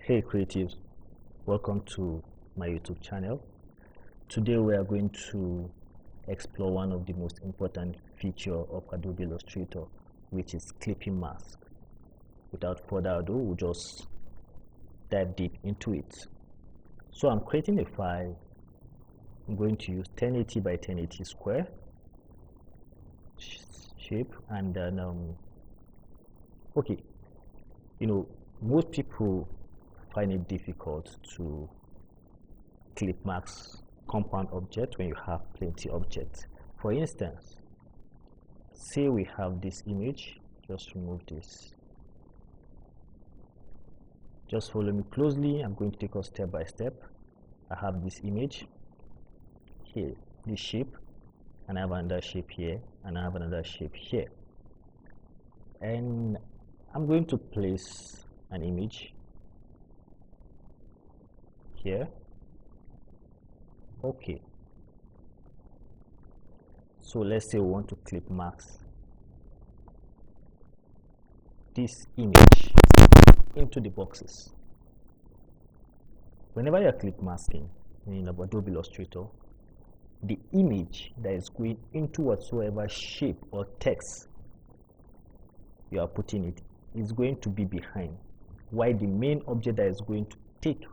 Hey creatives, welcome to my YouTube channel. Today we are going to explore one of the most important features of Adobe Illustrator, which is clipping mask. Without further ado, we'll just dive deep into it. So I'm creating a file. I'm going to use 1080 by 1080 square shape, and then okay, most people find it difficult to clip mask compound object when you have plenty objects. For instance, say we have this image. Just remove this. Just follow me closely. I'm going to take us step by step. I have this image here, this shape, and I have another shape here, and I have another shape here, and I'm going to place an image here. Okay, so let's say we want to clip mask this image into the boxes. Whenever you're clip masking in Adobe Illustrator, the image that is going into whatsoever shape or text you are putting it is going to be behind, while the main object that is going to take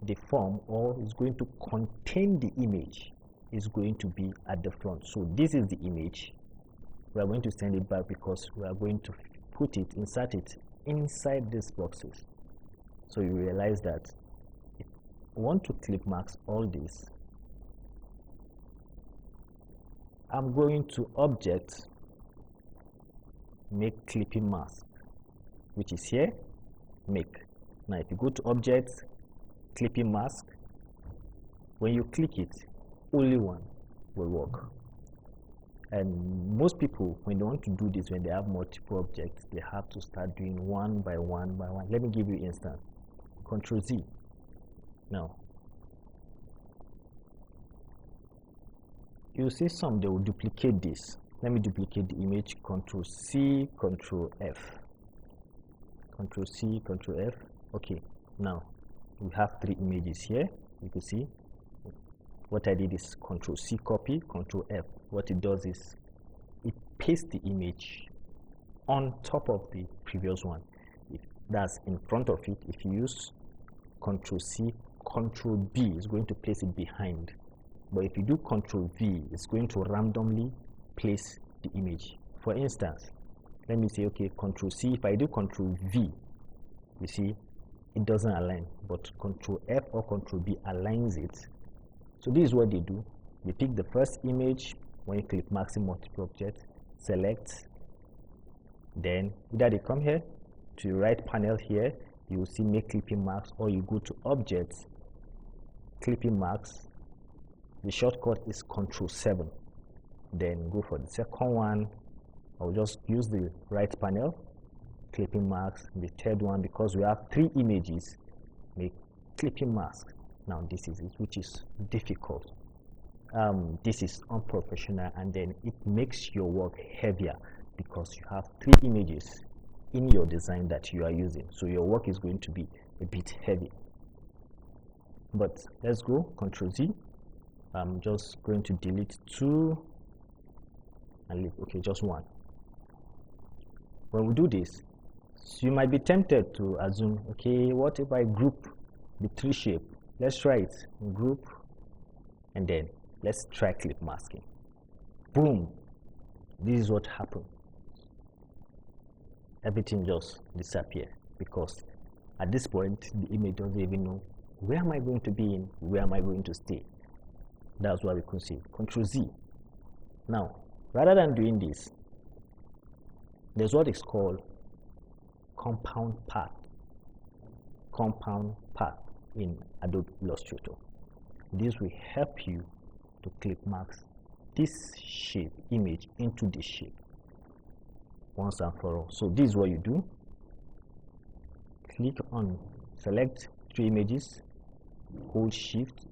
the form or is going to contain the image is going to be at the front. So this is the image. We are going to send it back because we are going to insert it inside these boxes. So you realize that if I want to clip mask all this, I'm going to object, make clipping mask, which is here, make. Now if you go to objects, clipping mask, when you click it, only one will work. And most people, when they want to do this, when they have multiple objects, they have to start doing one by one by one. Let me give you an instance. Control Z. Now you see some, they will duplicate this. Let me duplicate the image. Control C, Control F. Control C, Control F. Okay, now we have three images here. You can see what I did is Control C copy, Control F. What it does is it pastes the image on top of the previous one. If that's in front of it, if you use Control C, Control B is going to place it behind. But if you do Control V, it's going to randomly place the image. For instance, let me say, okay, Control C. If I do Control V, you see it doesn't align, but Control F or Control B aligns it. So this is what they do. They pick the first image. When you click maximum multiple object, select, then either they come here to the right panel here, you will see make clipping marks, or you go to objects, clipping marks. The shortcut is Control 7. Then go for the second one. I'll just use the right panel, clipping marks. The third one, because we have three images, make clipping mask. Now this is it, which is difficult. This is unprofessional, and then it makes your work heavier because you have three images in your design that you are using. So your work is going to be a bit heavy. But let's go Control Z. I'm just going to delete two and leave, okay, just one. When we do this, you might be tempted to assume, okay, what if I group the three shape? Let's try it. Group, and then let's try clip masking. Boom! This is what happened. Everything just disappeared because at this point the image doesn't even know where am I going to be in, where am I going to stay. That's why we could see Control Z. Now, rather than doing this, there's what is called compound path. Compound path in Adobe Illustrator. This will help you to clip mask this shape image into this shape once and for all. So this is what you do. Click on, select three images, hold Shift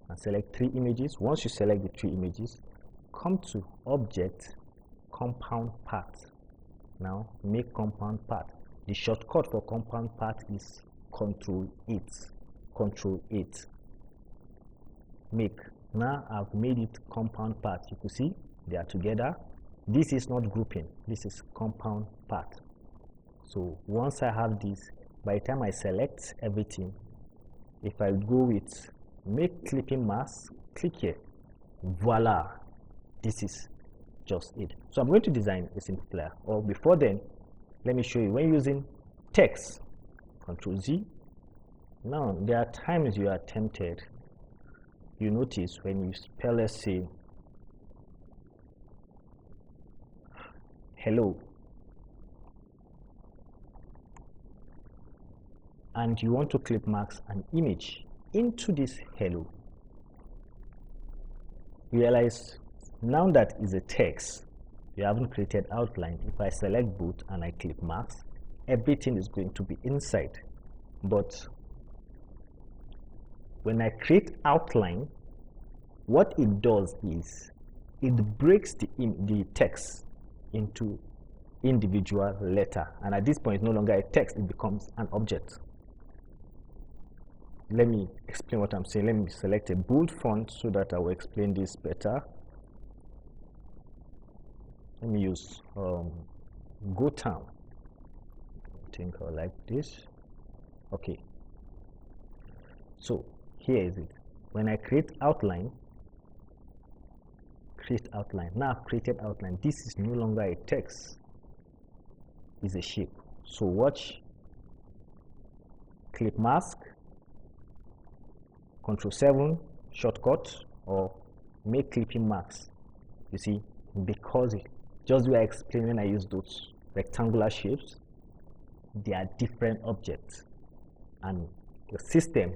and select three images. Once you select the three images, come to Object, Compound Path. Now make compound path. The shortcut for compound path is control it, make. Now I've made it compound part. You can see they are together. This is not grouping, this is compound part. So once I have this, by the time I select everything, if I go with make clipping mask, click here, voila, this is just it. So I'm going to design a simple player. Or before then, let me show you when using text, Control Z. Now there are times you are tempted. You notice when you spell, let's say, hello, and you want to clip marks an image into this hello. Realize now that is a text, you haven't created outline. If I select both and I clip marks, everything is going to be inside. But when I create outline, what it does is it breaks the text into individual letter, and at this point it's no longer a text, it becomes an object. Let me explain what I'm saying. Let me select a bold font so that I will explain this better. Let me use Go Town. I think I like this. Okay, so here is it. When I create outline, now I've created outline. This is no longer a text, it's a shape. So watch, clip mask, Control 7 shortcut, or make clipping marks. You see, because just the way I explained when I use those rectangular shapes, they are different objects, and the system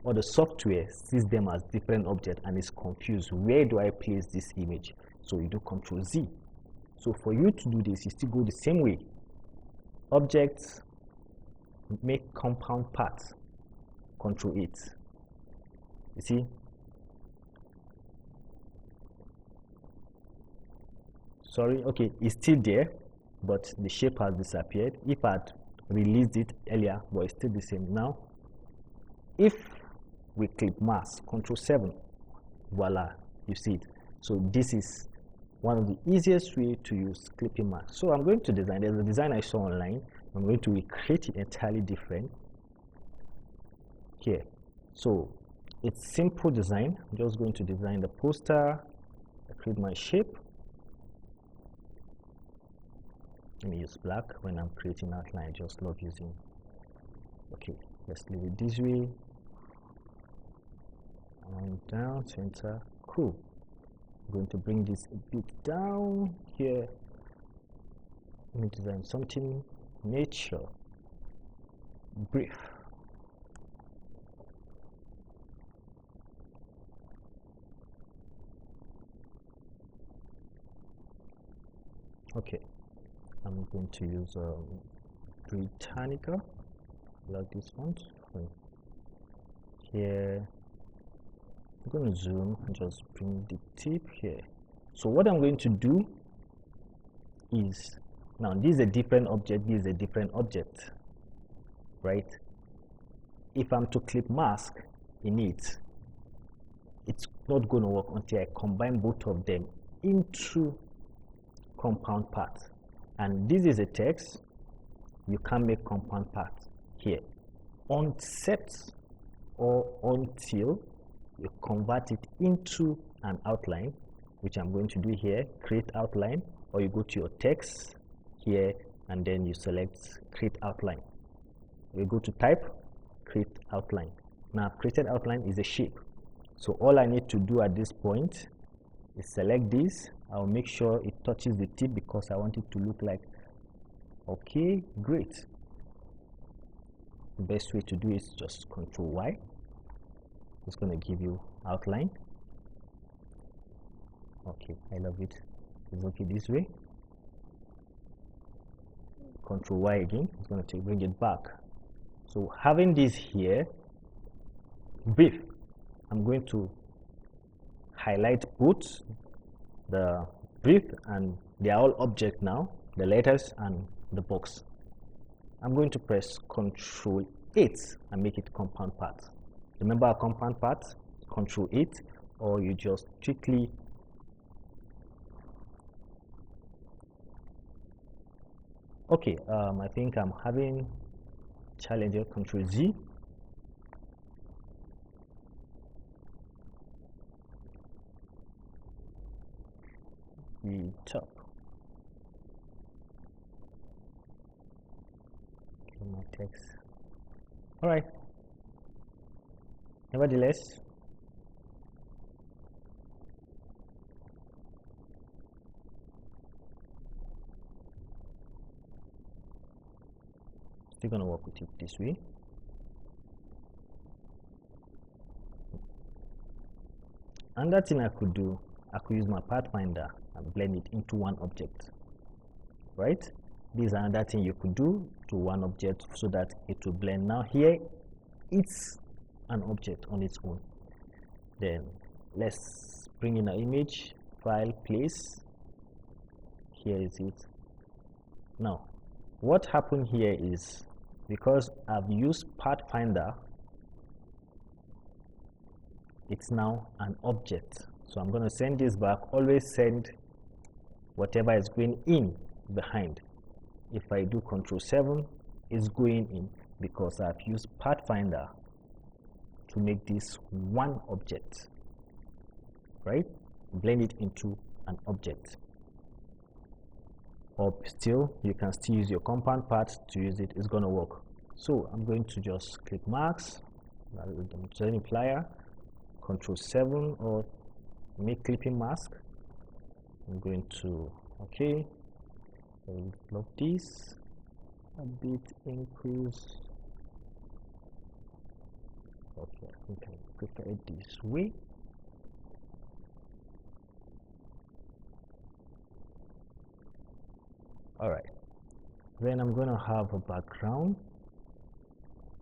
or the software sees them as different objects and is confused. Where do I place this image? So you do Control Z. So for you to do this, you still go the same way. Objects, make compound parts, Control 8. You see? Sorry, okay, it's still there, but the shape has disappeared. If I had released it earlier, but it's still the same now. If we click mask, Control 7, voila, you see it. So this is one of the easiest way to use clipping mask. So I'm going to design. There's a design I saw online. I'm going to recreate it entirely different here. So it's simple design. I'm just going to design the poster. I create my shape. Let me use black when I'm creating outline. I just love using. Okay, let's leave it this way. And down, center, cool. I'm going to bring this a bit down here. Let me design something nature, brief. Okay, I'm going to use Britannica, like this font. Here, I'm going to zoom and just bring the tip here. So what I'm going to do is, now this is a different object, this is a different object, right? If I'm to clip mask in it, it's not going to work until I combine both of them into compound part. And this is a text, you can make compound part here. Except or until you convert it into an outline, which I'm going to do here, create outline, or you go to your text here and then you select create outline. You go to type, create outline. Now created outline is a shape. So all I need to do at this point is select this. I'll make sure it touches the tip because I want it to look like, okay, great. The best way to do is just Control Y. It's going to give you outline. Okay, I love it. It's okay this way. Control Y again. It's going to bring it back. So having this here, brief, I'm going to highlight both the brief, and they are all object now, the letters and the box. I'm going to press Control 8 and make it compound part. Remember our compound part, Control 8, or you just strictly okay. I think I'm having challenge here. Control Z. The top. Okay, my text. All right. Nevertheless, still gonna work with it this way. Another thing I could do, I could use my pathfinder and blend it into one object, right? This is another thing you could do to one object so that it will blend. Now here, it's an object on its own. Then let's bring in an image, file, place. Here is it. Now, what happened here is because I've used pathfinder, it's now an object. So I'm going to send this back. Always send whatever is going in behind. If I do Control 7, it's going in because I've used pathfinder to make this one object, right? Blend it into an object. Or still, you can still use your compound part to use it. It's going to work. So I'm going to just click marks, join plier, Control 7, or make clipping mask. I'm going to okay. I love this a bit, increase. Okay, I think I prefer it this way. All right, then I'm going to have a background.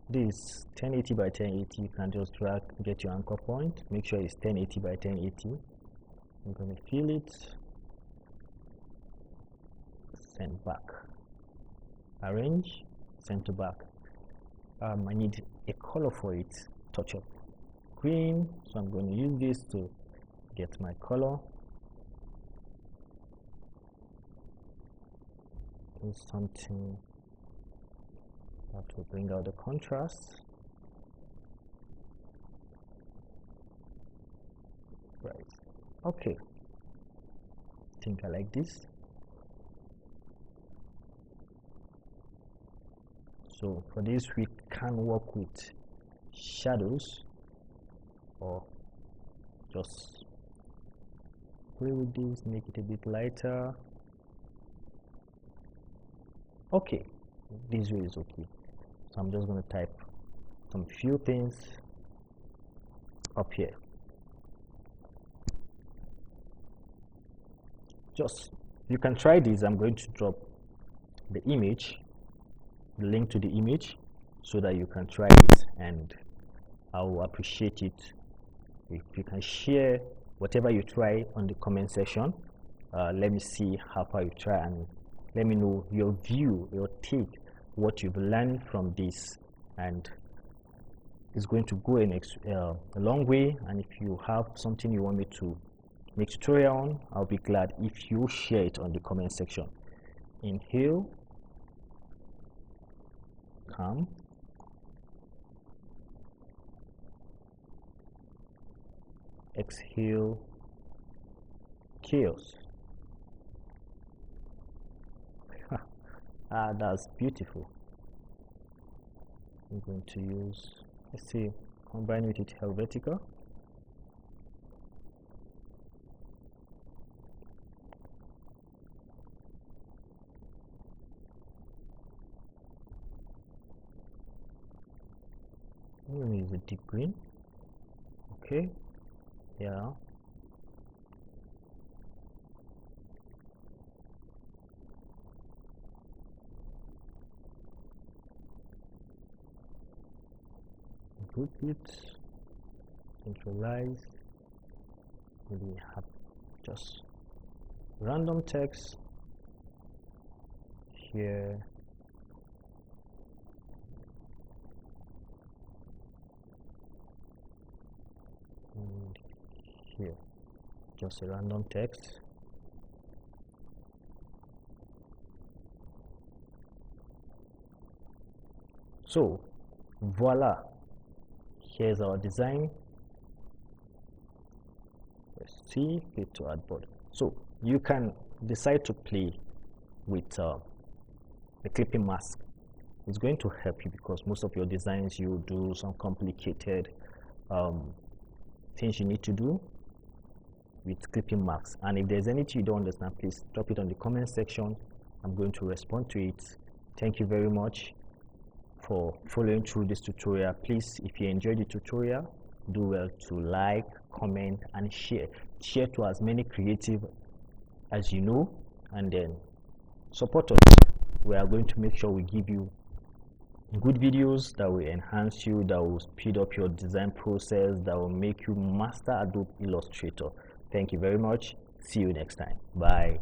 This 1080 by 1080, you can just drag, get your anchor point, make sure it's 1080 by 1080. I'm going to fill it, send back, arrange, send to back. I need a color for it, touch up green, so I'm going to use this to get my color. Do something that will bring out the contrast. Right, okay, I think I like this. So for this we can work with shadows or just play with this, make it a bit lighter. Okay, this way is okay. So I'm just going to type some few things up here. Just, you can try this. I'm going to drop the image, the link to the image, so that you can try it, and I will appreciate it if you can share whatever you try on the comment section. Let me see how far you try, and let me know your view, your take, what you've learned from this, and it's going to go a long way. And if you have something you want me to make tutorial on, I'll be glad if you share it on the comment section. Inhale, calm, exhale, chaos. That's beautiful. I'm going to use, let's see, combine with it Helvetica. I'm going to use a deep green. Okay, yeah. Group it, centralize. We have just random text here, just a random text. So voila, here's our design. Let's see, click to add board. So you can decide to play with the clipping mask. It's going to help you because most of your designs you do some complicated things you need to do with clipping masks. And if there's anything you don't understand, please drop it on the comment section. I'm going to respond to it. Thank you very much for following through this tutorial. Please, if you enjoyed the tutorial, do well to like, comment, and share to as many creative as you know, and then support us. We are going to make sure we give you good videos that will enhance you, that will speed up your design process, that will make you master Adobe Illustrator. Thank you very much. See you next time. Bye.